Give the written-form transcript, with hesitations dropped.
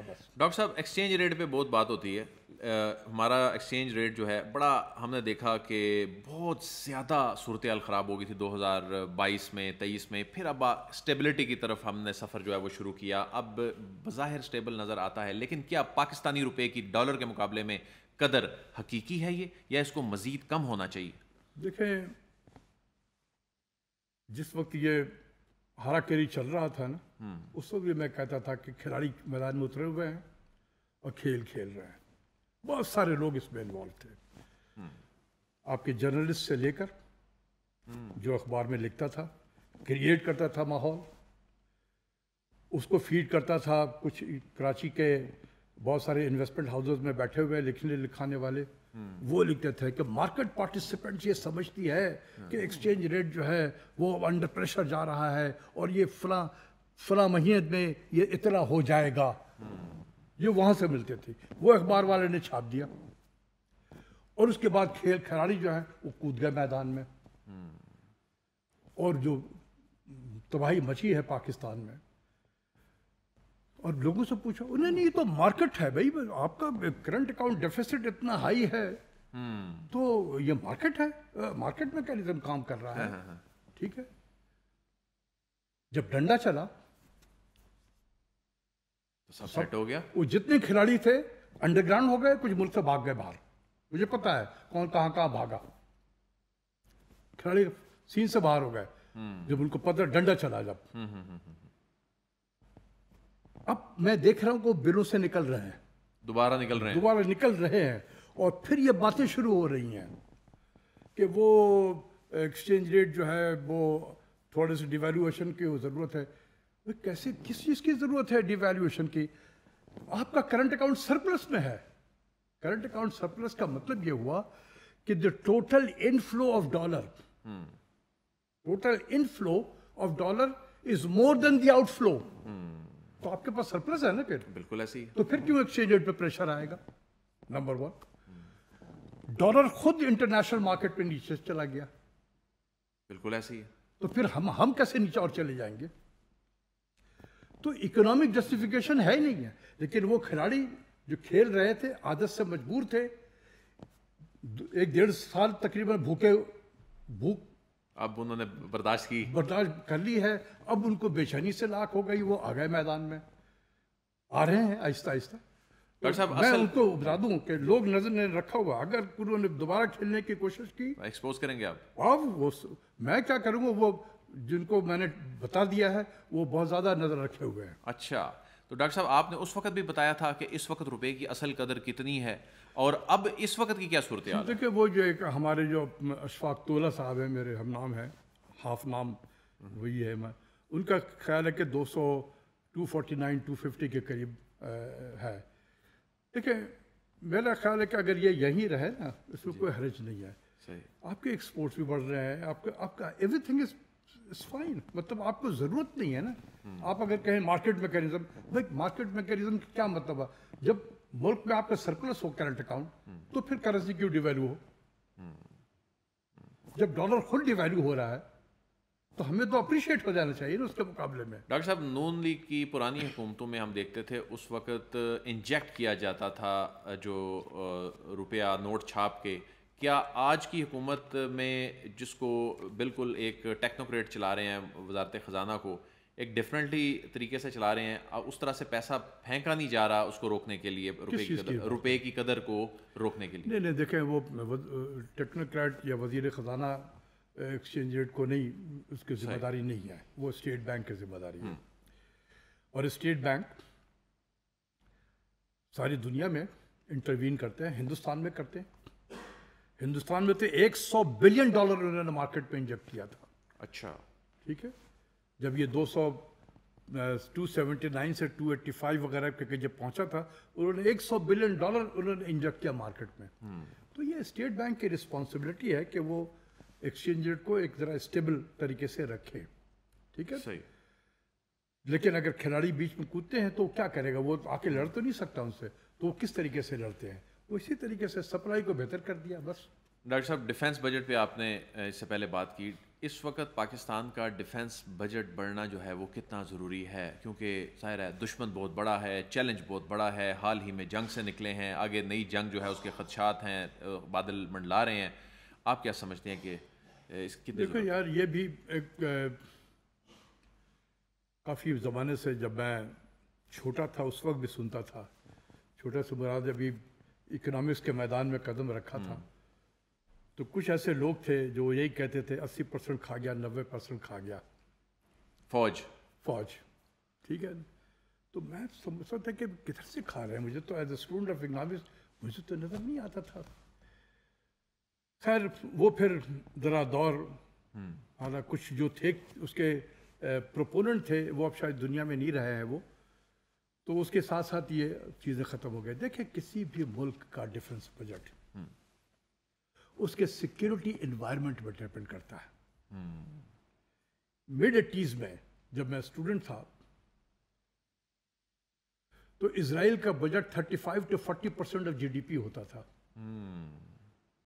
Doctor صاحب exchange rate پہ بہت بات ہوتی ہے. ہمارا ایکسچینج ریٹ جو ہے بڑا ہم نے دیکھا کہ بہت زیادہ صورتحال خراب ہو گئی تھی 2022 میں 23 میں. پھر اب اسٹیبلٹی کی طرف ہم نے سفر جو ہے وہ شروع کیا. اب بظاہر اسٹیبل نظر آتا ہے, لیکن کیا پاکستانی روپے کی ڈالر کے مقابلے میں قدر حقیقی ہے یہ, یا اس کو مزید کم ہونا چاہیے؟ دیکھیں, جس وقت یہ ہارا کیری چل رہا تھا نا, اس وقت بھی میں کہتا تھا کہ کھلاڑی میدان میں اترے ہوئے ہیں اور کھیل کھیل رہے ہیں. بہت سارے لوگ اس میں انوالو تھے, آپ کے جرنلسٹ سے لے کر جو اخبار میں لکھتا تھا, کریٹ کرتا تھا ماحول, اس کو فیڈ کرتا تھا. کچھ کراچی کے بہت سارے انویسٹمنٹ ہاؤسز میں بیٹھے ہوئے لکھنے لکھانے والے, وہ لکھتے تھے کہ مارکیٹ پارٹیسپینٹ یہ سمجھتی ہے کہ ایکسچینج ریٹ جو ہے وہ انڈر پریشر جا رہا ہے اور یہ فلاں مہینے میں یہ اطلاع ہو جائے گا. یہ وہاں سے ملتے تھے, وہ اخبار والے نے چھاپ دیا, اور اس کے بعد کھلاڑی جو ہے وہ کود گئے میدان میں, اور جو تباہی مچی ہے پاکستان میں. اور لوگوں سے پوچھا, انہوں نے یہ تو مارکیٹ ہے بھائی, آپ کا کرنٹ اکاؤنٹ ڈیفیسٹ اتنا ہائی ہے تو یہ مارکیٹ ہے, مارکیٹ میکینزم کام کر رہا ہے. ٹھیک ہے, جب ڈنڈا چلا سب سیٹ ہو گیا. وہ جتنے کھلاڑی تھے انڈر گراؤنڈ ہو گئے, کچھ ملک سے بھاگ گئے باہر. مجھے پتا ہے کون کہاں بھاگا. کھلاڑی سین سے باہر ہو گئے جب ان کو پتہ ڈنڈا چلا. جب اب میں دیکھ رہا ہوں کہ وہ بلوں سے نکل رہے ہیں, دوبارہ نکل رہے ہیں, اور پھر یہ باتیں شروع ہو رہی ہیں کہ وہ ایکسچینج ریٹ جو ہے وہ تھوڑے سے ڈیویلیویشن کی ضرورت ہے. کیسے, کس چیز کی ضرورت ہے ڈیویلیویشن کی؟ آپ کا کرنٹ اکاؤنٹ سرپلس میں ہے. کرنٹ اکاؤنٹ سرپلس کا مطلب یہ ہوا کہ the total inflow of dollar is more than the outflow. تو آپ کے پاس سرپلس ہے نا, پھر بالکل ایسی. تو پھر کیوں ایکسچینج ریٹ پہ پریشر آئے گا؟ نمبر 1, ڈالر خود انٹرنیشنل مارکیٹ پہ نیچے چلا گیا. بالکل ایسی ہے. تو پھر ہم کیسے نیچے اور چلے جائیں گے؟ تو اکنامک جسٹیفیکیشن ہے ہی نہیں ہے. لیکن وہ کھلاڑی جو کھیل رہے تھے عادت سے مجبور تھے, 1-1.5 سال تقریباً بھوک اب انہوں نے برداشت کر لی ہے. اب ان کو بے چینی سے لاکھ ہو گئی, وہ آ گئے میدان میں, آ رہے ہیں آہستہ آہستہ. میں ان کو بتا دوں کہ لوگ نظر نے رکھا ہوا, اگر انہوں نے دوبارہ کھیلنے کی کوشش کی ایکسپوز کریں گے آپ. اب میں کیا کروں گا, وہ جن کو میں نے بتا دیا ہے وہ بہت زیادہ نظر رکھے ہوئے ہیں. اچھا, تو ڈاکٹر صاحب آپ نے اس وقت بھی بتایا تھا کہ اس وقت روپے کی اصل قدر کتنی ہے, اور اب اس وقت کی کیا صورتحال ہے؟ دیکھیں, وہ جو ایک ہمارے جو اشفاق طولہ صاحب ہیں, میرے ہم نام ہیں, ہاف نام وہی ہے, ان کا خیال ہے کہ 249 250 کے قریب ہے. دیکھیں, میرا خیال ہے کہ اگر یہ یہیں رہے نا, اس میں کوئی حرج نہیں ہے. آپ کے ایکسپورٹس بھی بڑھ رہے ہیں, آپ کا ایوری تھنگ از فائن. مطلب آپ کو ضرورت نہیں ہے نا. آپ اگر کہیں مارکیٹ میکینزم, بھائی مارکیٹ میکینزم کا کیا مطلب ہے؟ جب ملک میں آپ کا سرپلس ہو کرنٹ اکاؤنٹ, تو پھر کرنسی کیوں ڈیویلیو ہو؟ جب ڈالر خود ڈیویلیو ہو رہا ہے تو ہمیں تو اپریشیٹ ہو جانا چاہیے نا اس کے مقابلے میں. ڈاکٹر صاحب, نون لیگ کی پرانی حکومتوں میں ہم دیکھتے تھے اس وقت انجیکٹ کیا جاتا تھا جو روپیہ نوٹ چھاپ کے. کیا آج کی حکومت میں, جس کو بالکل ایک ٹیکنوکریٹ چلا رہے ہیں وزارت خزانہ کو, ایک ڈیفرنٹلی طریقے سے چلا رہے ہیں, اس طرح سے پیسہ پھینکا نہیں جا رہا اس کو روکنے کے لیے, روپے کی قدر کو روکنے کے لیے؟ نہیں, دیکھیں, وہ ٹیکنوکریٹ یا وزیر خزانہ ایکسچینج ریٹ کو نہیں, اس کی ذمہ داری نہیں ہے, وہ اسٹیٹ بینک کی ذمہ داری ہے. اور اسٹیٹ بینک ساری دنیا میں انٹروین کرتے ہیں, ہندوستان میں کرتے ہیں. ہندوستان میں تو $100 بلین انہوں نے مارکیٹ پہ انجیکٹ کیا تھا. اچھا, ٹھیک ہے, جب یہ 279 سے 285 وغیرہ کے جب پہنچا تھا, انہوں نے $100 بلین انہوں نے انجیکٹ کیا مارکیٹ میں. تو یہ اسٹیٹ بینک کی رسپانسبلٹی ہے کہ وہ ایکسچینج ریٹ کو ایک ذرا اسٹیبل طریقے سے رکھے. ٹھیک ہے, صحیح. لیکن اگر کھلاڑی بیچ میں کودتے ہیں تو کیا کرے گا؟ وہ آ کے لڑ تو نہیں سکتا ان سے, تو وہ کس طریقے سے لڑتے ہیں؟ وہ اسی طریقے سے سپلائی کو بہتر کر دیا بس. ڈاکٹر صاحب, ڈیفنس بجٹ پہ آپ نے اس سے پہلے بات کی. اس وقت پاکستان کا ڈیفنس بجٹ بڑھنا جو ہے وہ کتنا ضروری ہے؟ کیونکہ ظاہر ہے دشمن بہت بڑا ہے، چیلنج بہت بڑا ہے، حال ہی میں جنگ سے نکلے ہیں، آگے نئی جنگ جو ہے اس کے خدشات ہیں، بادل منڈلا رہے ہیں. آپ کیا سمجھتے ہیں کہ اس کی دیکھو یار، یہ بھی ایک کافی زمانے سے جب میں چھوٹا تھا اس وقت بھی سنتا تھا. چھوٹا سے مراد ابھی اکنامکس کے میدان میں قدم رکھا تھا تو کچھ ایسے لوگ تھے جو یہی کہتے تھے 80% کھا گیا، 90% کھا گیا فوج. ٹھیک ہے، تو میں سمجھتا تھا کہ کدھر سے کھا رہے ہیں، مجھے تو as a student of economics مجھے تو نظر نہیں آتا تھا. خیر وہ پھر ذرا دور، حالانکہ کچھ جو تھے اس کے پروپوننٹ تھے وہ اب شاید دنیا میں نہیں رہے ہیں وہ، تو اس کے ساتھ ساتھ یہ چیزیں ختم ہو گئی. دیکھیں کسی بھی ملک کا ڈیفنس بجٹ اس کے سیکیورٹی انوائرمنٹ پر ڈپینڈ کرتا ہے. مڈ 80s میں جب میں اسٹوڈنٹ تھا تو اسرائیل کا بجٹ 35 to 40% آف GDP ہوتا تھا.